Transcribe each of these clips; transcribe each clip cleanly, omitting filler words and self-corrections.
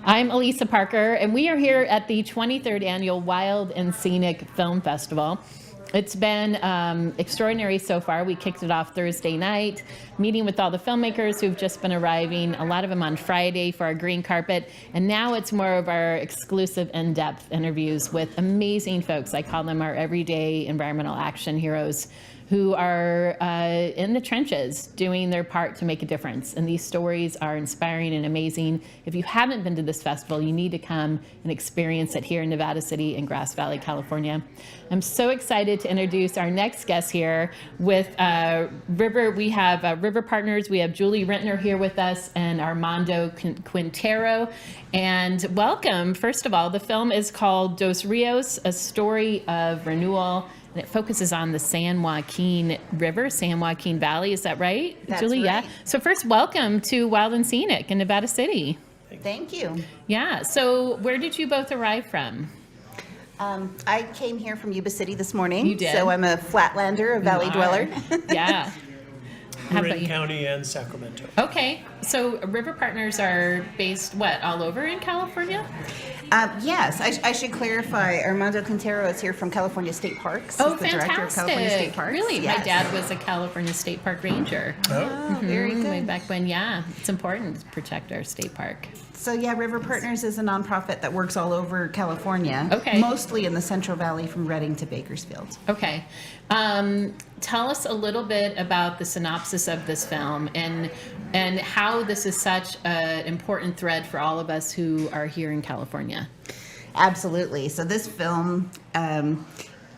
I'm Elisa Parker, and we are here at the 23rd Annual Wild and Scenic Film Festival. It's been extraordinary so far. We kicked it off Thursday night, meeting with all the filmmakers who've just been arriving, a lot of them on Friday for our green carpet, and now it's more of our exclusive in-depth interviews with amazing folks. I call them our everyday environmental action heroes who are in the trenches doing their part to make a difference. And these stories are inspiring and amazing. If you haven't been to this festival, you need to come and experience it here in Nevada City and Grass Valley, California. I'm so excited to introduce our next guest here with River. We have River Partners. We have Julie Rentner here with us and Armando Quintero. And welcome. First of all, the film is called Dos Rios, A Story of Renewal. And it focuses on the San Joaquin River, San Joaquin Valley. Is that right, That's Julie? right. Yeah. So first, welcome to Wild and Scenic in Nevada City. Thank you. Yeah. So where did you both arrive from? I came here from Yuba City this morning. You did? So I'm a flatlander, a valley You are. dweller. Yeah. How about Marin you? County and Sacramento. Okay. So River Partners are based, what, all over in California? Yes, I should clarify. Armando Quintero is here from California State Parks. Oh, He's the director of California State fantastic. Parks. Really? Yes. My dad was a California State Park ranger. Oh, very good. Way back when, yeah. It's important to protect our state park. So yeah, River Partners is a nonprofit that works all over California. Okay. Mostly in the Central Valley from Redding to Bakersfield. Okay. Tell us a little bit about the synopsis of this film and how this is such an important thread for all of us who are here in California. Absolutely. So this film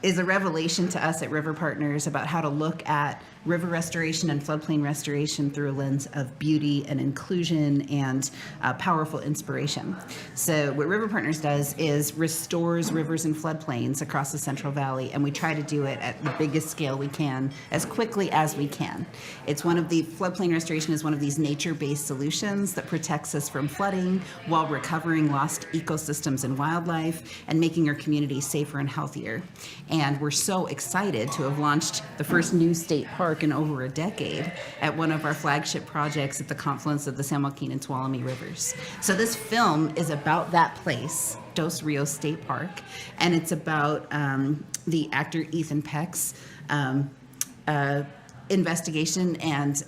is a revelation to us at River Partners about how to look at river restoration and floodplain restoration through a lens of beauty and inclusion and powerful inspiration. So what River Partners does is restores rivers and floodplains across the Central Valley, and we try to do it at the biggest scale we can, as quickly as we can. It's one of the floodplain restoration is one of these nature-based solutions that protects us from flooding while recovering lost ecosystems and wildlife and making our communities safer and healthier. And we're so excited to have launched the first new state park in over a decade at one of our flagship projects at the confluence of the San Joaquin and Tuolumne rivers. So this film is about that place, Dos Rios State Park, and it's about the actor Ethan Peck's investigation and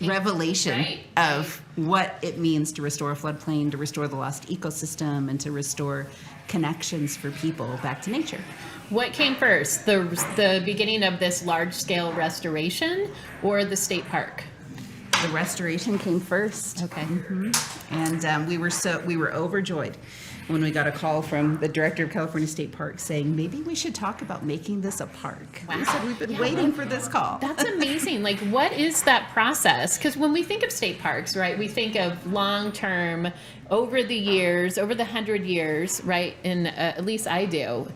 revelation Right. of what it means to restore a floodplain, to restore the lost ecosystem, and to restore connections for people back to nature. What came first, the beginning of this large-scale restoration or the state park? The restoration came first. Okay. And we were overjoyed when we got a call from the director of California State Park saying, maybe we should talk about making this a park. Wow. We said we've been waiting for this call. That's amazing. Like, what is that process? Because when we think of state parks, right, we think of long-term, over the years, over the 100 years, right? And at least I do.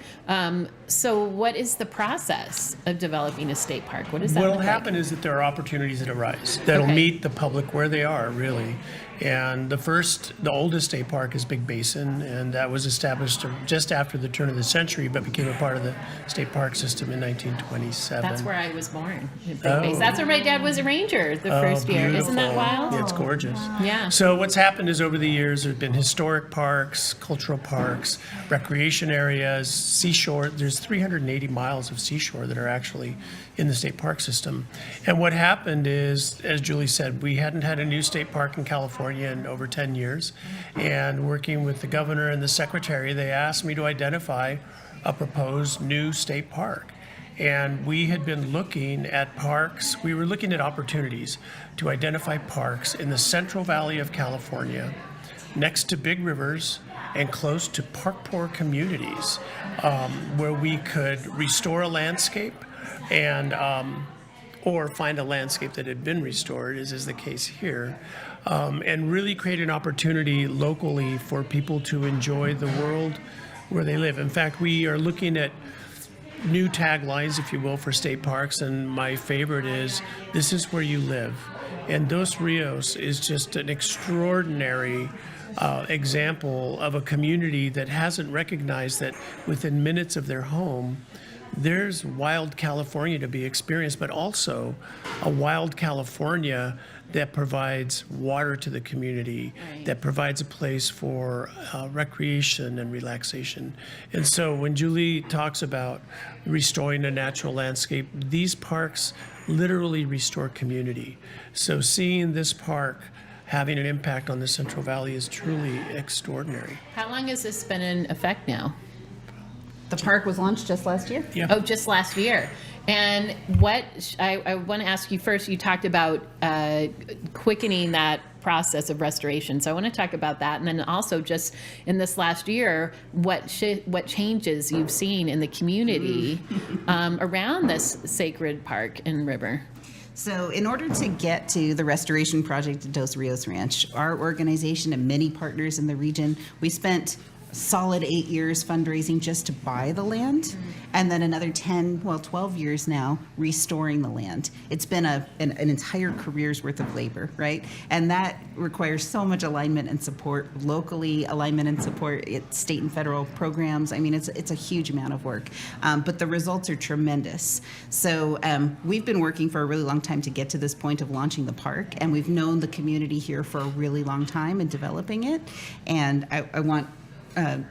So what is the process of developing a state park? What does that What will look happen like? is that there are opportunities that arise that'll Okay. meet the public where they are, really. And the oldest state park is Big Basin, and that was established just after the turn of the century, but became a part of the state park system in 1927. That's where I was born. In Big Oh. Base. That's where my dad was a ranger the first year. Isn't that Beautiful. wild? Yeah, it's gorgeous. Yeah. So what's happened is over the years, there's been historic parks, cultural parks, recreation areas, seashore. There's 380 miles of seashore that are actually in the state park system. And what happened is, as Julie said, we hadn't had a new state park in California in over 10 years. And working with the governor and the secretary, they asked me to identify a proposed new state park. And we had been looking at parks, we were looking at opportunities to identify parks in the Central Valley of California, next to big rivers and close to park-poor communities, where we could restore a landscape and or find a landscape that had been restored, as is the case here, and really create an opportunity locally for people to enjoy the world where they live. In fact, we are looking at new taglines, if you will, for state parks, and my favorite is, "This is where you live." And Dos Rios is just an extraordinary example of a community that hasn't recognized that within minutes of their home, there's wild California to be experienced, but also a wild California that provides water to the community, Right. that provides a place for recreation and relaxation. And so when Julie talks about restoring a natural landscape, these parks literally restore community. So seeing this park having an impact on the Central Valley is truly extraordinary. How long has this been in effect now? The park was launched just last year. Yeah. Oh, just last year. And what I want to ask you first, you talked about quickening that process of restoration. So I want to talk about that. And then also just in this last year, what changes you've seen in the community around this sacred park and river. So in order to get to the restoration project at Dos Rios Ranch, our organization and many partners in the region, we spent solid 8 years fundraising just to buy the land, and then another 12 years now restoring the land. It's been an entire career's worth of labor, right? And that requires so much alignment and support locally, alignment and support at state and federal programs. I mean, it's a huge amount of work, but the results are tremendous. So we've been working for a really long time to get to this point of launching the park, and we've known the community here for a really long time and developing it. And I want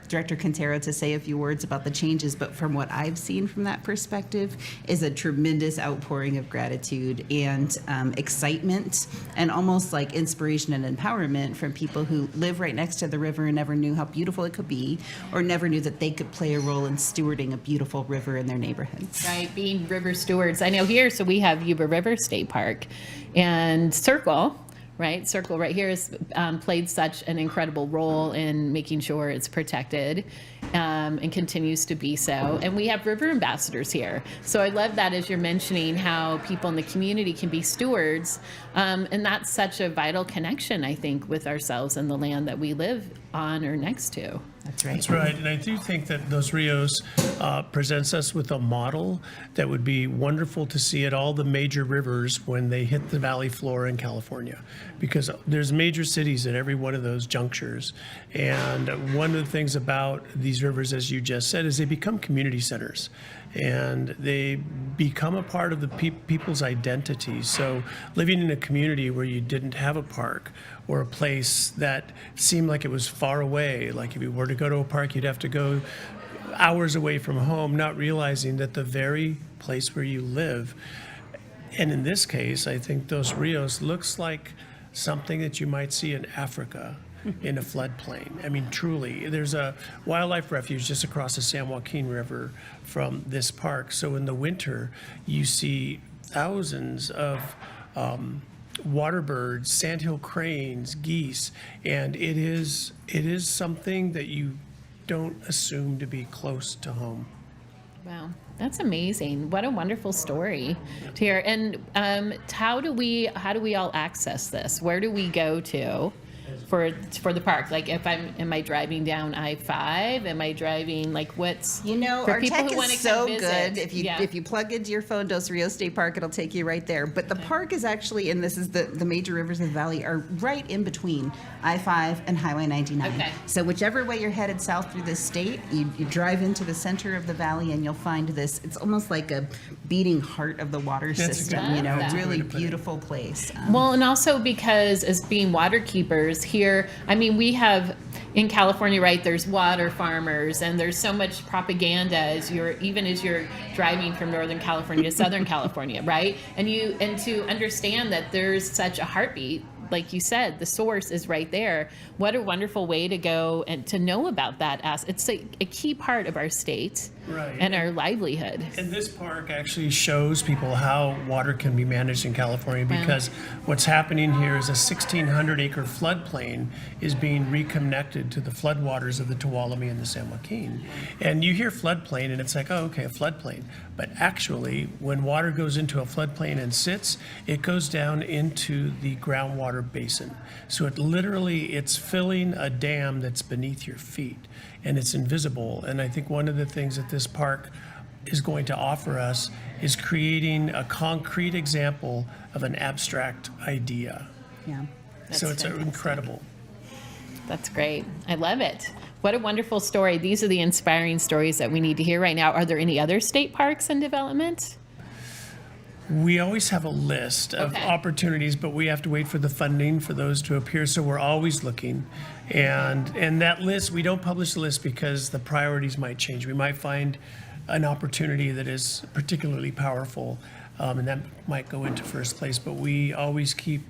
Director Quintero to say a few words about the changes, but from what I've seen from that perspective is a tremendous outpouring of gratitude and excitement and almost like inspiration and empowerment from people who live right next to the river and never knew how beautiful it could be, or never knew that they could play a role in stewarding a beautiful river in their neighborhoods. Right, being river stewards. I know here, so we have Yuba River State Park and Circle. Right, Circle right here has played such an incredible role in making sure it's protected and continues to be so. And we have river ambassadors here. So I love that as you're mentioning how people in the community can be stewards. And that's such a vital connection, I think, with ourselves and the land that we live on or next to. That's right. That's right, and I do think that Dos Rios presents us with a model that would be wonderful to see at all the major rivers when they hit the valley floor in California, because there's major cities at every one of those junctures. And one of the things about these rivers, as you just said, is they become community centers, and they become a part of the people's identity. So living in a community where you didn't have a park, or a place that seemed like it was far away, like if you were to go to a park, you'd have to go hours away from home, not realizing that the very place where you live, and in this case, I think Dos Rios looks like something that you might see in Africa in a floodplain. I mean, truly, there's a wildlife refuge just across the San Joaquin River from this park. So in the winter, you see thousands of water birds, sandhill cranes, geese, and it is something that you don't assume to be close to home. Wow, that's amazing. What a wonderful story to hear. And how do we all access this? Where do we go to for the park? Like, am I driving down I-5? Am I driving, like, what's for our people tech who want is to come so visit? good. If you plug into your phone Dos Rios State Park, it'll take you right there. But the park is actually, and this is the major rivers of the valley, are right in between I-5 and Highway 99. Okay. So whichever way you're headed south through this state, you drive into the center of the valley and you'll find this. It's almost like a beating heart of the water system. good- that's a Really way to put it. beautiful place. Well, and also because as being water keepers here, I mean, we have in California, right, there's water farmers and there's so much propaganda as you're driving from Northern California to Southern California, right? And to understand that there's such a heartbeat, like you said, the source is right there. What a wonderful way to go and to know about that. It's a key part of our state Right. and our livelihood. And this park actually shows people how water can be managed in California, because what's happening here is a 1,600-acre floodplain is being reconnected to the floodwaters of the Tuolumne and the San Joaquin. And you hear floodplain and it's like, oh, okay, a floodplain. But actually, when water goes into a floodplain and sits, it goes down into the groundwater basin. So it's filling a dam that's beneath your feet, and it's invisible. And I think one of the things that this park is going to offer us is creating a concrete example of an abstract idea. Yeah. So it's fantastic. incredible. That's great. I love it. What a wonderful story. These are the inspiring stories that we need to hear right now. Are there any other state parks in development? We always have a list of Okay. opportunities, but we have to wait for the funding for those to appear. So we're always looking, and that list, we don't publish the list because the priorities might change. We might find an opportunity that is particularly powerful, and that might go into first place. But we always keep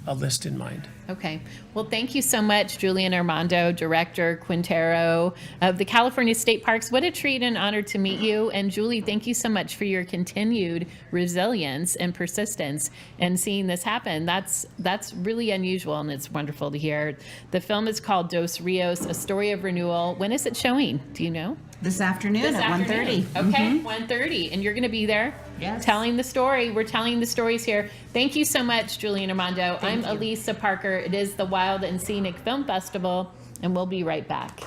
a list in mind. Okay. Well, thank you so much, Julie and Armando, Director Quintero of the California State Parks. What a treat and honor to meet you. And Julie, thank you so much for your continued resilience and persistence in seeing this happen. That's really unusual, and it's wonderful to hear. The film is called Dos Rios, A Story of Renewal. When is it showing? Do you know? This afternoon at 1:30. Okay, 1:30. And you're going to be there? Yes. Telling the story. We're telling the stories here. Thank you so much, Julie and Armando. I'm you. Elisa Parker. It is the Wild and Scenic Film Festival, and we'll be right back.